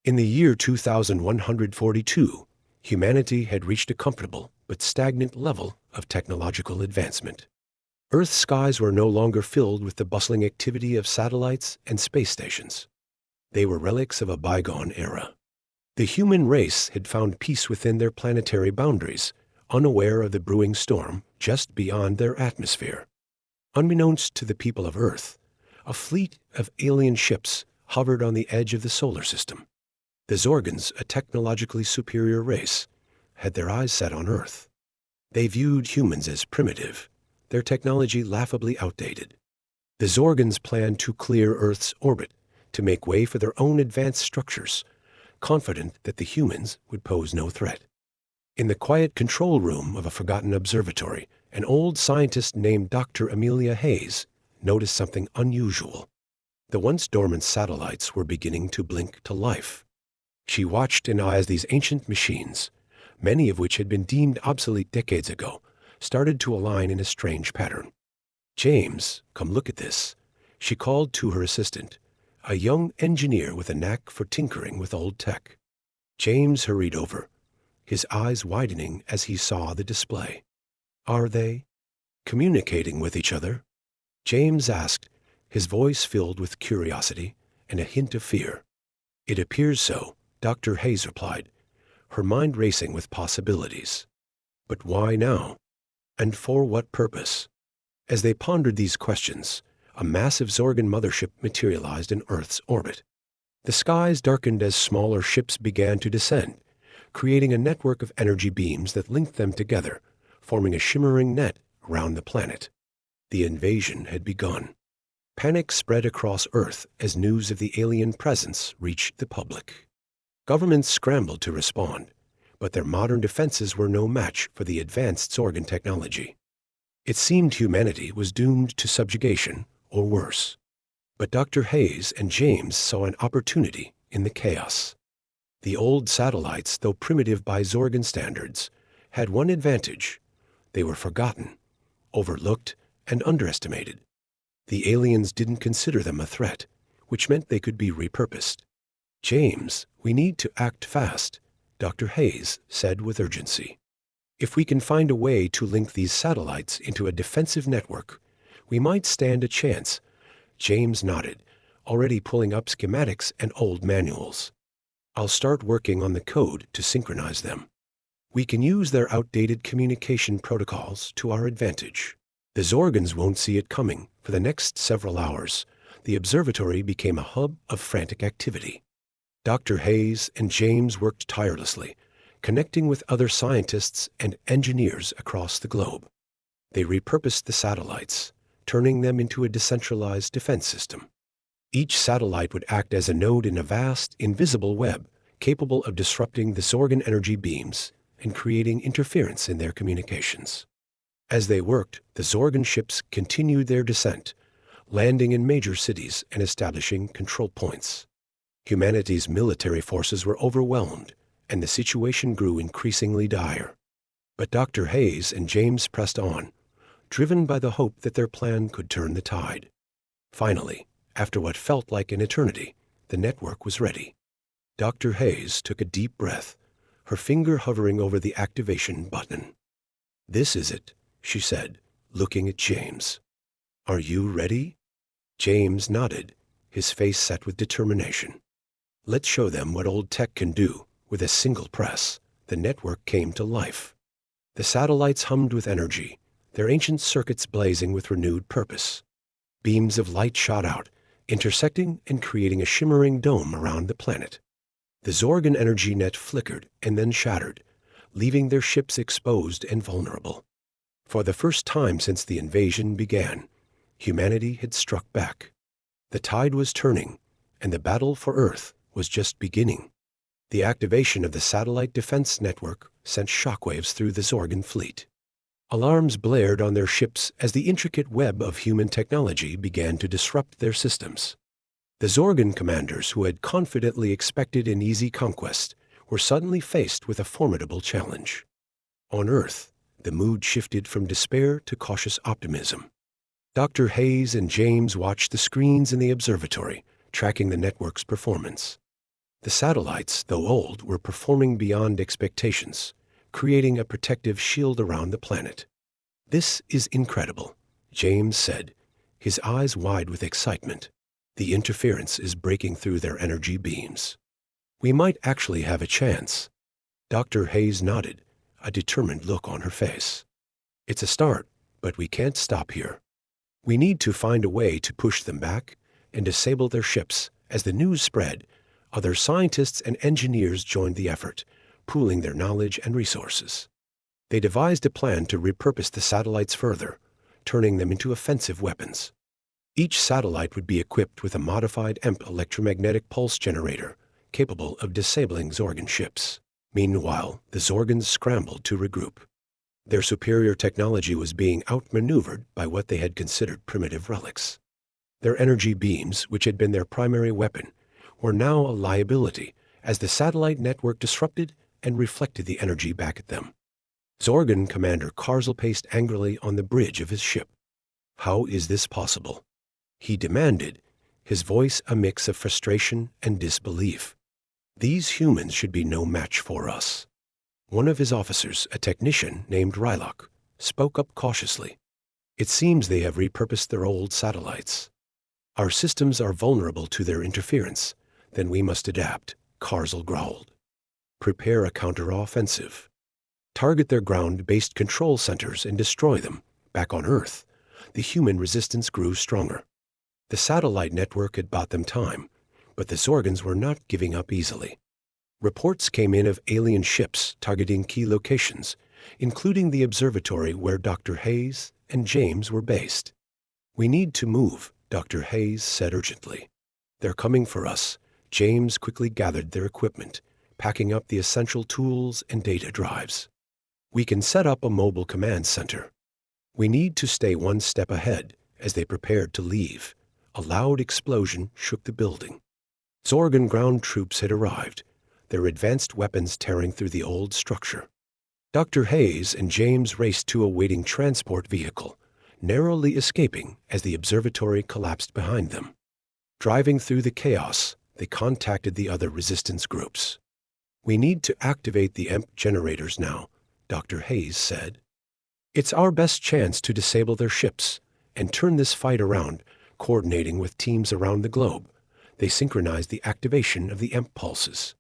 In the year 2142, humanity had reached a comfortable but stagnant level of technological advancement. Earth's skies were no longer filled with the bustling activity of satellites and space stations. They were relics of a bygone era. The human race had found peace within their planetary boundaries, unaware of the brewing storm just beyond their atmosphere. Unbeknownst to the people of Earth, a fleet of alien ships hovered on the edge of the solar system. The Zorgans, a technologically superior race, had their eyes set on Earth. They viewed humans as primitive, their technology laughably outdated. The Zorgans planned to clear Earth's orbit to make way for their own advanced structures, confident that the humans would pose no threat. In the quiet control room of a forgotten observatory, an old scientist named Dr. Amelia Hayes noticed something unusual. The once dormant satellites were beginning to blink to life. She watched in awe as these ancient machines, many of which had been deemed obsolete decades ago, started to align in a strange pattern. "James, come look at this," she called to her assistant, a young engineer with a knack for tinkering with old tech. James hurried over, his eyes widening as he saw the display. "Are they communicating with each other?" James asked, his voice filled with curiosity and a hint of fear. "It appears so," Dr. Hayes replied, her mind racing with possibilities. But why now? And for what purpose? As they pondered these questions, a massive Zorgan mothership materialized in Earth's orbit. The skies darkened as smaller ships began to descend, creating a network of energy beams that linked them together, forming a shimmering net around the planet. The invasion had begun. Panic spread across Earth as news of the alien presence reached the public. Governments scrambled to respond, but their modern defenses were no match for the advanced Zorgan technology. It seemed humanity was doomed to subjugation, or worse. But Dr. Hayes and James saw an opportunity in the chaos. The old satellites, though primitive by Zorgan standards, had one advantage: they were forgotten, overlooked, and underestimated. The aliens didn't consider them a threat, which meant they could be repurposed. "James, we need to act fast," Dr. Hayes said with urgency. "If we can find a way to link these satellites into a defensive network, we might stand a chance." James nodded, already pulling up schematics and old manuals. "I'll start working on the code to synchronize them. We can use their outdated communication protocols to our advantage." The Zorgans won't see it coming. For the next several hours, the observatory became a hub of frantic activity. Dr. Hayes and James worked tirelessly, connecting with other scientists and engineers across the globe. They repurposed the satellites, turning them into a decentralized defense system. Each satellite would act as a node in a vast, invisible web, capable of disrupting the Zorgan energy beams and creating interference in their communications. As they worked, the Zorgan ships continued their descent, landing in major cities and establishing control points. Humanity's military forces were overwhelmed, and the situation grew increasingly dire. But Dr. Hayes and James pressed on, driven by the hope that their plan could turn the tide. Finally, after what felt like an eternity, the network was ready. Dr. Hayes took a deep breath, her finger hovering over the activation button. "This is it," she said, looking at James. "Are you ready?" James nodded, his face set with determination. "Let's show them what old tech can do." With a single press, the network came to life. The satellites hummed with energy, their ancient circuits blazing with renewed purpose. Beams of light shot out, intersecting and creating a shimmering dome around the planet. The Zorgan energy net flickered and then shattered, leaving their ships exposed and vulnerable. For the first time since the invasion began, humanity had struck back. The tide was turning, and the battle for Earth was just beginning. The activation of the satellite defense network sent shockwaves through the Zorgan fleet. Alarms blared on their ships as the intricate web of human technology began to disrupt their systems. The Zorgan commanders, who had confidently expected an easy conquest, were suddenly faced with a formidable challenge. On Earth, the mood shifted from despair to cautious optimism. Dr. Hayes and James watched the screens in the observatory, tracking the network's performance. The satellites, though old, were performing beyond expectations, creating a protective shield around the planet. "This is incredible," James said, his eyes wide with excitement. "The interference is breaking through their energy beams. We might actually have a chance." Dr. Hayes nodded, a determined look on her face. "It's a start, but we can't stop here. We need to find a way to push them back and disable their ships." As the news spread, other scientists and engineers joined the effort, pooling their knowledge and resources. They devised a plan to repurpose the satellites further, turning them into offensive weapons. Each satellite would be equipped with a modified EMP electromagnetic pulse generator, capable of disabling Zorgan ships. Meanwhile, the Zorgans scrambled to regroup. Their superior technology was being outmaneuvered by what they had considered primitive relics. Their energy beams, which had been their primary weapon, were now a liability as the satellite network disrupted and reflected the energy back at them. Zorgan Commander Karzel paced angrily on the bridge of his ship. "How is this possible?" he demanded, his voice a mix of frustration and disbelief. "These humans should be no match for us." One of his officers, a technician named Rylock, spoke up cautiously. "It seems they have repurposed their old satellites. Our systems are vulnerable to their interference. Then we must adapt," Karzel growled. "Prepare a counter-offensive. Target their ground-based control centers and destroy them." Back on Earth, the human resistance grew stronger. The satellite network had bought them time, but the Zorgans were not giving up easily. Reports came in of alien ships targeting key locations, including the observatory where Dr. Hayes and James were based. "We need to move," Dr. Hayes said urgently. "They're coming for us." James quickly gathered their equipment, packing up the essential tools and data drives. "We can set up a mobile command center." "We need to stay one step ahead." As they prepared to leave, a loud explosion shook the building. Zorgan ground troops had arrived, their advanced weapons tearing through the old structure. Dr. Hayes and James raced to a waiting transport vehicle, narrowly escaping as the observatory collapsed behind them. Driving through the chaos, they contacted the other resistance groups. "We need to activate the EMP generators now," Dr. Hayes said. "It's our best chance to disable their ships and turn this fight around." Coordinating with teams around the globe, they synchronized the activation of the EMP pulses.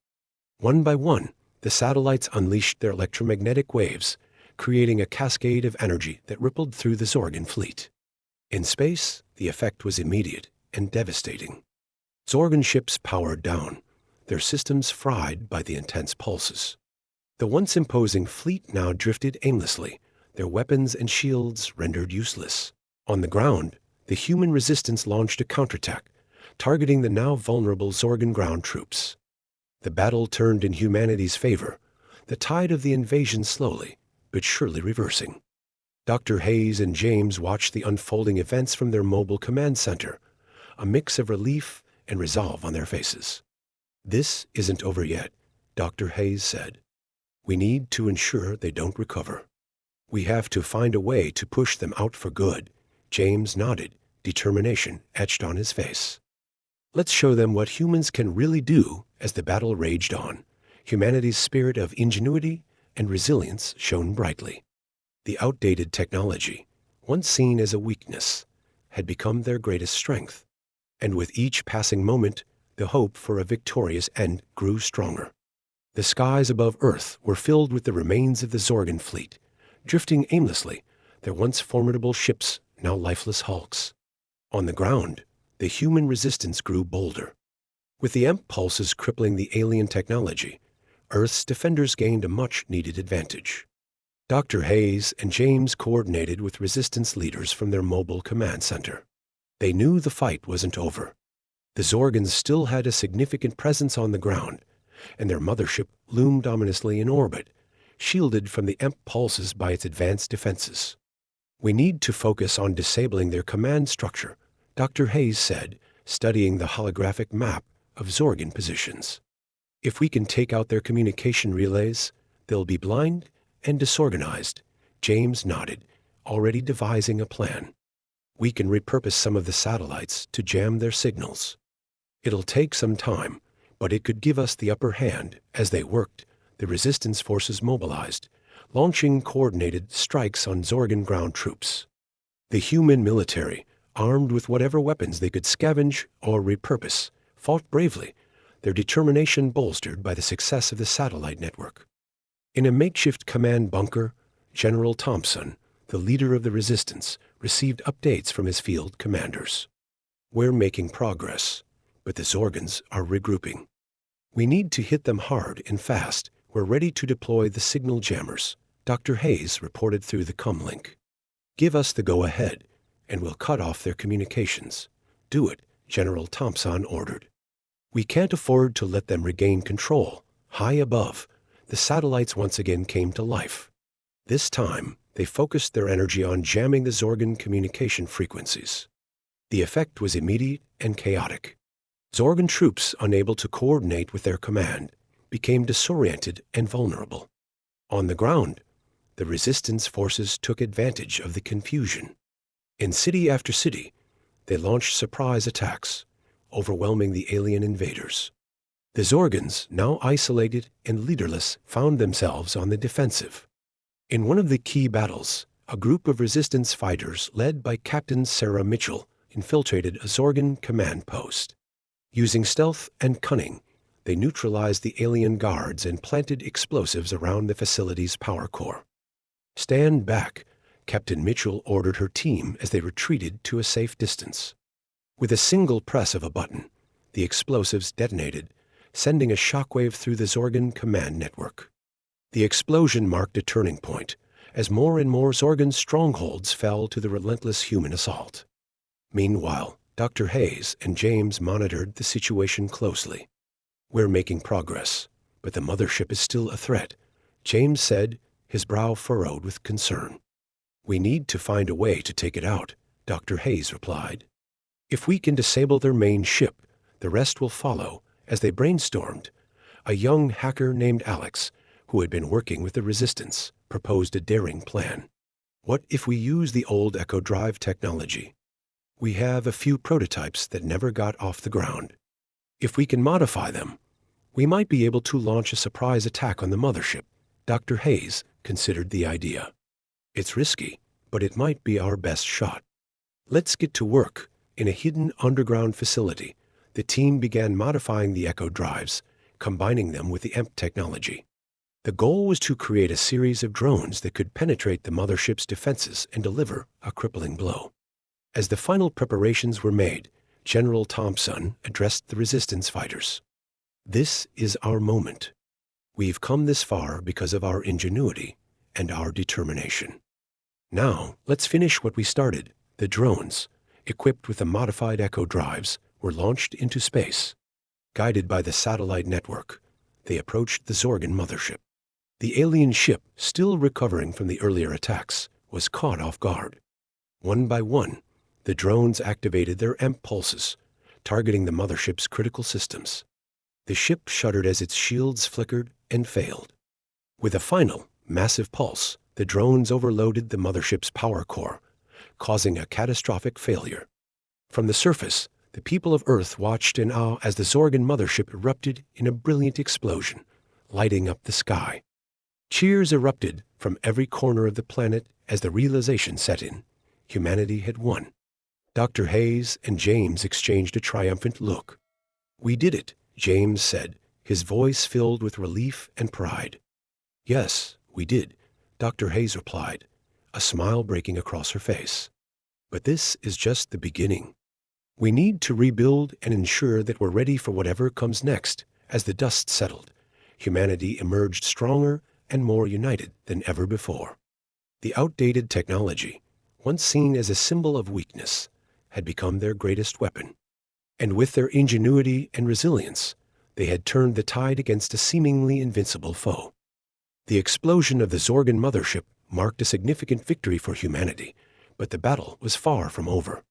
One by one, the satellites unleashed their electromagnetic waves, creating a cascade of energy that rippled through the Zorgan fleet. In space, the effect was immediate and devastating. Zorgan ships powered down, their systems fried by the intense pulses. The once imposing fleet now drifted aimlessly, their weapons and shields rendered useless. On the ground, the human resistance launched a counterattack, targeting the now vulnerable Zorgan ground troops. The battle turned in humanity's favor, the tide of the invasion slowly but surely reversing. Dr. Hayes and James watched the unfolding events from their mobile command center, a mix of relief and resolve on their faces. "This isn't over yet," Dr. Hayes said. "We need to ensure they don't recover. We have to find a way to push them out for good." James nodded, determination etched on his face. "Let's show them what humans can really do." As the battle raged on, humanity's spirit of ingenuity and resilience shone brightly. The outdated technology, once seen as a weakness, had become their greatest strength. And with each passing moment, the hope for a victorious end grew stronger. The skies above Earth were filled with the remains of the Zorgan fleet, drifting aimlessly, their once formidable ships now lifeless hulks. On the ground, the human resistance grew bolder. With the EMP pulses crippling the alien technology, Earth's defenders gained a much-needed advantage. Dr. Hayes and James coordinated with resistance leaders from their mobile command center. They knew the fight wasn't over. The Zorgans still had a significant presence on the ground, and their mothership loomed ominously in orbit, shielded from the EMP pulses by its advanced defenses. "We need to focus on disabling their command structure," Dr. Hayes said, studying the holographic map of Zorgan positions. "If we can take out their communication relays, they'll be blind and disorganized." James nodded, already devising a plan. "We can repurpose some of the satellites to jam their signals. It'll take some time, But it could give us the upper hand. As they worked, the resistance forces mobilized, launching coordinated strikes on Zorgan ground troops. The human military, armed with whatever weapons they could scavenge or repurpose, fought bravely, their determination bolstered by the success of the satellite network. In a makeshift command bunker, General Thompson, the leader of the resistance, received updates from his field commanders. "We're making progress, but the Zorgans are regrouping. We need to hit them hard and fast. We're ready to deploy the signal jammers," Dr. Hayes reported through the comlink. "Give us the go-ahead, and we'll cut off their communications." "Do it," General Thompson ordered. "We can't afford to let them regain control." High above, the satellites once again came to life. This time, they focused their energy on jamming the Zorgan communication frequencies. The effect was immediate and chaotic. Zorgan troops, unable to coordinate with their command, became disoriented and vulnerable. On the ground, the resistance forces took advantage of the confusion. In city after city, they launched surprise attacks, overwhelming the alien invaders. The Zorgans, now isolated and leaderless, found themselves on the defensive. In one of the key battles, a group of resistance fighters led by Captain Sarah Mitchell infiltrated a Zorgan command post. Using stealth and cunning, they neutralized the alien guards and planted explosives around the facility's power core. "Stand back," Captain Mitchell ordered her team as they retreated to a safe distance. With a single press of a button, the explosives detonated, sending a shockwave through the Zorgan command network. The explosion marked a turning point, as more and more Zorgan strongholds fell to the relentless human assault. Meanwhile, Dr. Hayes and James monitored the situation closely. "We're making progress, but the mothership is still a threat," James said, his brow furrowed with concern. "We need to find a way to take it out," Dr. Hayes replied. "If we can disable their main ship, the rest will follow." As they brainstormed, a young hacker named Alex, who had been working with the resistance, proposed a daring plan. "What if we use the old Echo Drive technology? We have a few prototypes that never got off the ground. If we can modify them, we might be able to launch a surprise attack on the mothership." Dr. Hayes considered the idea. "It's risky, but it might be our best shot. Let's get to work." In a hidden underground facility, the team began modifying the Echo Drives, combining them with the EMP technology. The goal was to create a series of drones that could penetrate the mothership's defenses and deliver a crippling blow. As the final preparations were made, General Thompson addressed the resistance fighters. "This is our moment. We've come this far because of our ingenuity and our determination. Now, let's finish what we started." The drones, equipped with the modified Echo Drives, were launched into space. Guided by the satellite network, they approached the Zorgan mothership. The alien ship, still recovering from the earlier attacks, was caught off guard. One by one, the drones activated their EMP pulses, targeting the mothership's critical systems. The ship shuddered as its shields flickered and failed. With a final, massive pulse, the drones overloaded the mothership's power core, causing a catastrophic failure. From the surface, the people of Earth watched in awe as the Zorgan mothership erupted in a brilliant explosion, lighting up the sky. Cheers erupted from every corner of the planet as the realization set in. Humanity had won. Dr. Hayes and James exchanged a triumphant look. "We did it," James said, his voice filled with relief and pride. "Yes, we did," Dr. Hayes replied, a smile breaking across her face. "But this is just the beginning. We need to rebuild and ensure that we're ready for whatever comes next." As the dust settled, humanity emerged stronger and more united than ever before. The outdated technology, once seen as a symbol of weakness, had become their greatest weapon. And with their ingenuity and resilience, they had turned the tide against a seemingly invincible foe. The explosion of the Zorgan mothership marked a significant victory for humanity, but the battle was far from over.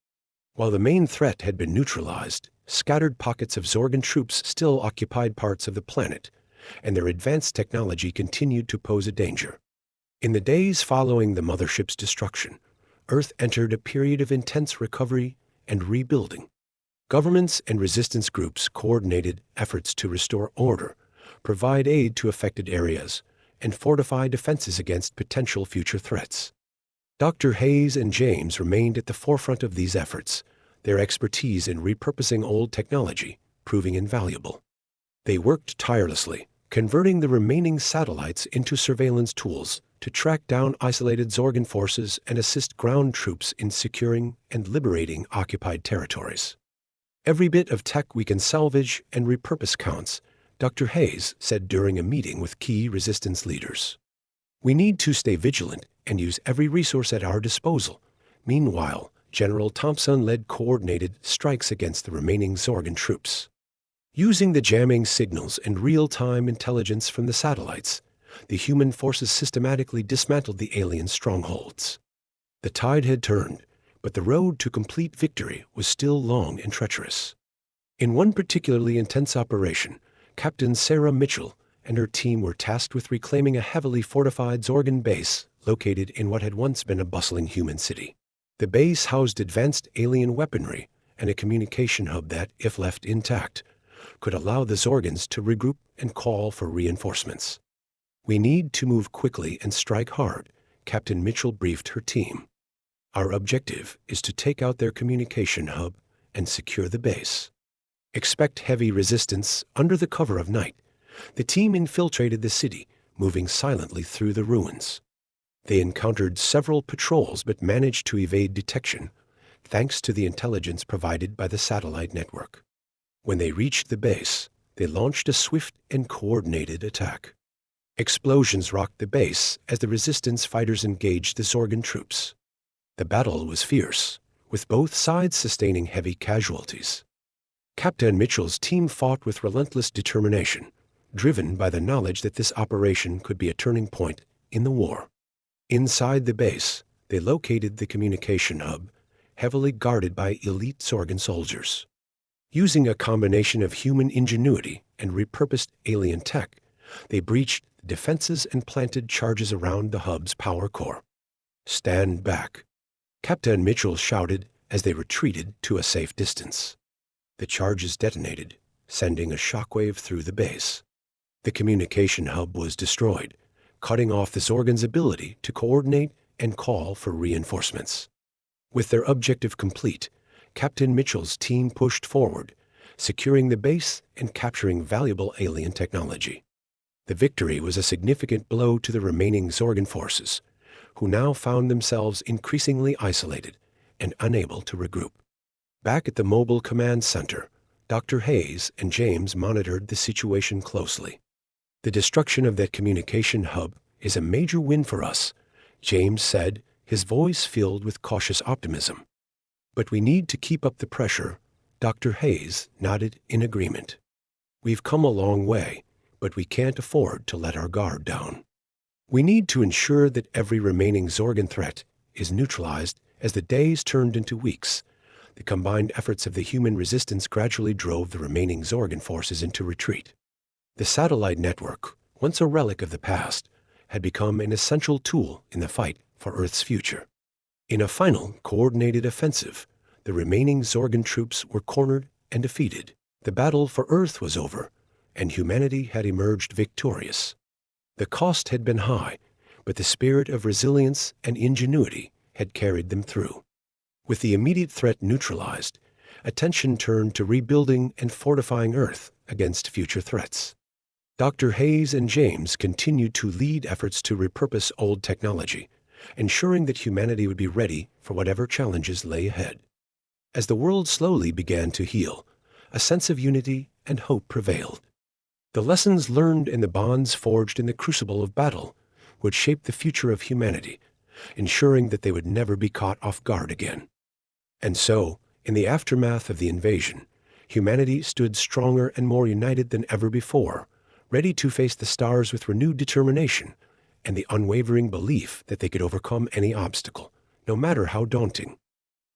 While the main threat had been neutralized, scattered pockets of Zorgan troops still occupied parts of the planet, and their advanced technology continued to pose a danger. In the days following the mothership's destruction, Earth entered a period of intense recovery and rebuilding. Governments and resistance groups coordinated efforts to restore order, provide aid to affected areas, and fortify defenses against potential future threats. Dr. Hayes and James remained at the forefront of these efforts, their expertise in repurposing old technology proving invaluable. They worked tirelessly, converting the remaining satellites into surveillance tools to track down isolated Zorgan forces and assist ground troops in securing and liberating occupied territories. "Every bit of tech we can salvage and repurpose counts," Dr. Hayes said during a meeting with key resistance leaders. "We need to stay vigilant and use every resource at our disposal." Meanwhile, General Thompson led coordinated strikes against the remaining Zorgan troops. Using the jamming signals and real-time intelligence from the satellites, the human forces systematically dismantled the alien strongholds. The tide had turned, but the road to complete victory was still long and treacherous. In one particularly intense operation, Captain Sarah Mitchell and her team were tasked with reclaiming a heavily fortified Zorgan base located in what had once been a bustling human city. The base housed advanced alien weaponry and a communication hub that, if left intact, could allow the Zorgans to regroup and call for reinforcements. "We need to move quickly and strike hard," Captain Mitchell briefed her team. "Our objective is to take out their communication hub and secure the base. Expect heavy resistance under the cover of night." The team infiltrated the city, moving silently through the ruins. They encountered several patrols but managed to evade detection, thanks to the intelligence provided by the satellite network. When they reached the base, they launched a swift and coordinated attack. Explosions rocked the base as the resistance fighters engaged the Zorgan troops. The battle was fierce, with both sides sustaining heavy casualties. Captain Mitchell's team fought with relentless determination, driven by the knowledge that this operation could be a turning point in the war. Inside the base, they located the communication hub, heavily guarded by elite Zorgan soldiers. Using a combination of human ingenuity and repurposed alien tech, they breached the defenses and planted charges around the hub's power core. "Stand back," Captain Mitchell shouted as they retreated to a safe distance. The charges detonated, sending a shockwave through the base. The communication hub was destroyed, cutting off the Zorgan's ability to coordinate and call for reinforcements. With their objective complete, Captain Mitchell's team pushed forward, securing the base and capturing valuable alien technology. The victory was a significant blow to the remaining Zorgan forces, who now found themselves increasingly isolated and unable to regroup. Back at the mobile command center, Dr. Hayes and James monitored the situation closely. "The destruction of that communication hub is a major win for us," James said, his voice filled with cautious optimism. "But we need to keep up the pressure." Dr. Hayes nodded in agreement. "We've come a long way, but we can't afford to let our guard down. We need to ensure that every remaining Zorgan threat is neutralized." As the days turned into weeks, the combined efforts of the human resistance gradually drove the remaining Zorgan forces into retreat. The satellite network, once a relic of the past, had become an essential tool in the fight for Earth's future. In a final, coordinated offensive, the remaining Zorgan troops were cornered and defeated. The battle for Earth was over, and humanity had emerged victorious. The cost had been high, but the spirit of resilience and ingenuity had carried them through. With the immediate threat neutralized, attention turned to rebuilding and fortifying Earth against future threats. Dr. Hayes and James continued to lead efforts to repurpose old technology, ensuring that humanity would be ready for whatever challenges lay ahead. As the world slowly began to heal, a sense of unity and hope prevailed. The lessons learned and the bonds forged in the crucible of battle would shape the future of humanity, ensuring that they would never be caught off guard again. And so, in the aftermath of the invasion, humanity stood stronger and more united than ever before, ready to face the stars with renewed determination and the unwavering belief that they could overcome any obstacle, no matter how daunting.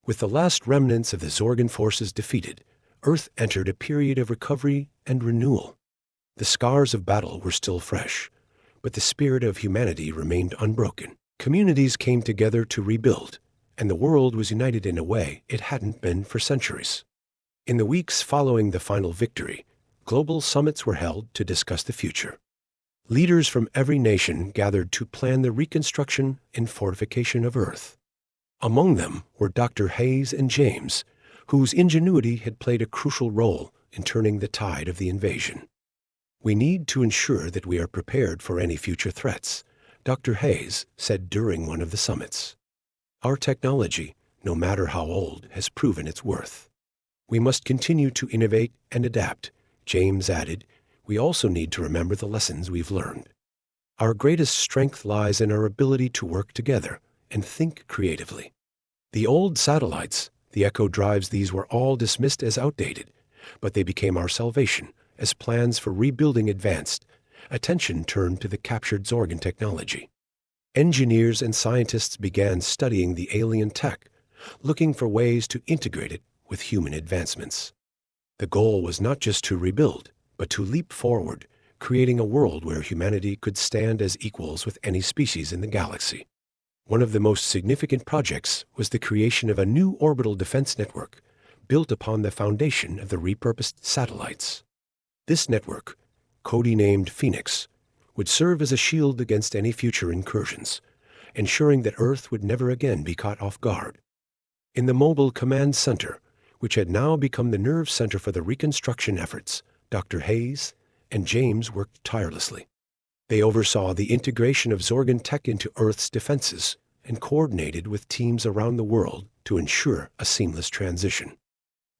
With the last remnants of the Zorgan forces defeated, Earth entered a period of recovery and renewal. The scars of battle were still fresh, but the spirit of humanity remained unbroken. Communities came together to rebuild, and the world was united in a way it hadn't been for centuries. In the weeks following the final victory, global summits were held to discuss the future. Leaders from every nation gathered to plan the reconstruction and fortification of Earth. Among them were Dr. Hayes and James, whose ingenuity had played a crucial role in turning the tide of the invasion. "We need to ensure that we are prepared for any future threats," Dr. Hayes said during one of the summits. "Our technology, no matter how old, has proven its worth. We must continue to innovate and adapt," James added. "We also need to remember the lessons we've learned. Our greatest strength lies in our ability to work together and think creatively." The old satellites, the echo drives, these were all dismissed as outdated, but they became our salvation as plans for rebuilding advanced. Attention turned to the captured Zorgan technology. Engineers and scientists began studying the alien tech, looking for ways to integrate it with human advancements. The goal was not just to rebuild, but to leap forward, creating a world where humanity could stand as equals with any species in the galaxy. One of the most significant projects was the creation of a new orbital defense network, built upon the foundation of the repurposed satellites. This network, codenamed Phoenix, would serve as a shield against any future incursions, ensuring that Earth would never again be caught off guard. In the mobile command center, which had now become the nerve center for the reconstruction efforts, Dr. Hayes and James worked tirelessly. They oversaw the integration of Zorgan tech into Earth's defenses and coordinated with teams around the world to ensure a seamless transition.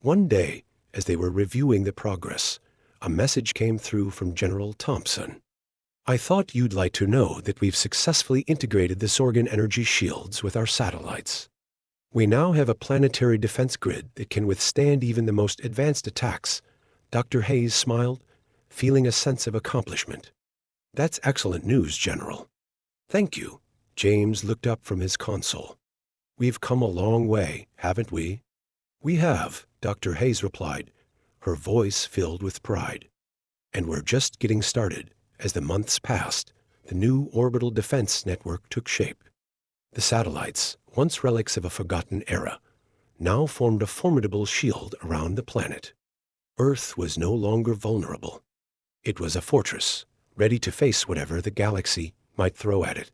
One day, as they were reviewing the progress, a message came through from General Thompson. "I thought you'd like to know that we've successfully integrated the Zorgan energy shields with our satellites. We now have a planetary defense grid that can withstand even the most advanced attacks." Dr. Hayes smiled, feeling a sense of accomplishment. "That's excellent news, General." "Thank you." James looked up from his console. "We've come a long way, haven't we?" "We have," Dr. Hayes replied, her voice filled with pride. "And we're just getting started." As the months passed, the new orbital defense network took shape. The satellites, once relics of a forgotten era, now formed a formidable shield around the planet. Earth was no longer vulnerable. It was a fortress, ready to face whatever the galaxy might throw at it.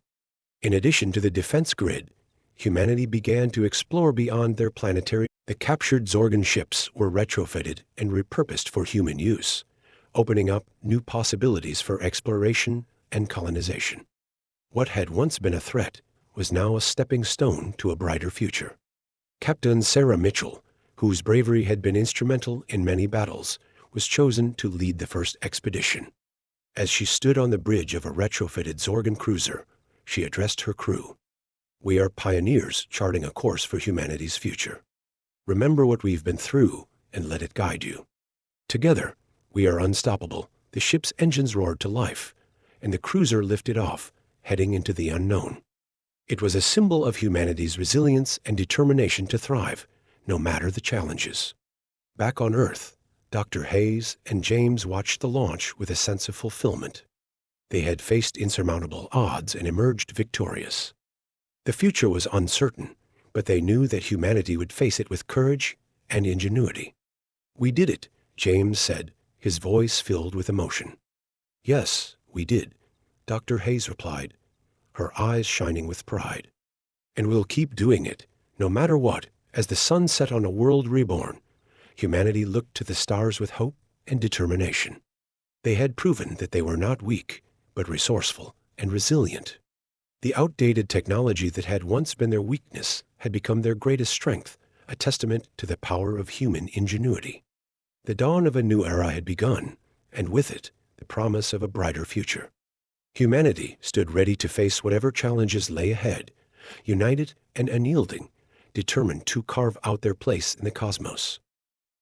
In addition to the defense grid, humanity began to explore beyond their planetary. The captured Zorgan ships were retrofitted and repurposed for human use, opening up new possibilities for exploration and colonization. What had once been a threat was now a stepping stone to a brighter future. Captain Sarah Mitchell, whose bravery had been instrumental in many battles, was chosen to lead the first expedition. As she stood on the bridge of a retrofitted Zorgan cruiser, she addressed her crew. "We are pioneers charting a course for humanity's future. Remember what we've been through and let it guide you. Together, we are unstoppable." The ship's engines roared to life, and the cruiser lifted off, heading into the unknown. It was a symbol of humanity's resilience and determination to thrive, no matter the challenges. Back on Earth, Dr. Hayes and James watched the launch with a sense of fulfillment. They had faced insurmountable odds and emerged victorious. The future was uncertain, but they knew that humanity would face it with courage and ingenuity. "We did it," James said, his voice filled with emotion. "Yes, we did," Dr. Hayes replied, her eyes shining with pride. "And we'll keep doing it, no matter what." As the sun set on a world reborn, humanity looked to the stars with hope and determination. They had proven that they were not weak, but resourceful and resilient. The outdated technology that had once been their weakness had become their greatest strength, a testament to the power of human ingenuity. The dawn of a new era had begun, and with it, the promise of a brighter future. Humanity stood ready to face whatever challenges lay ahead, united and unyielding, determined to carve out their place in the cosmos.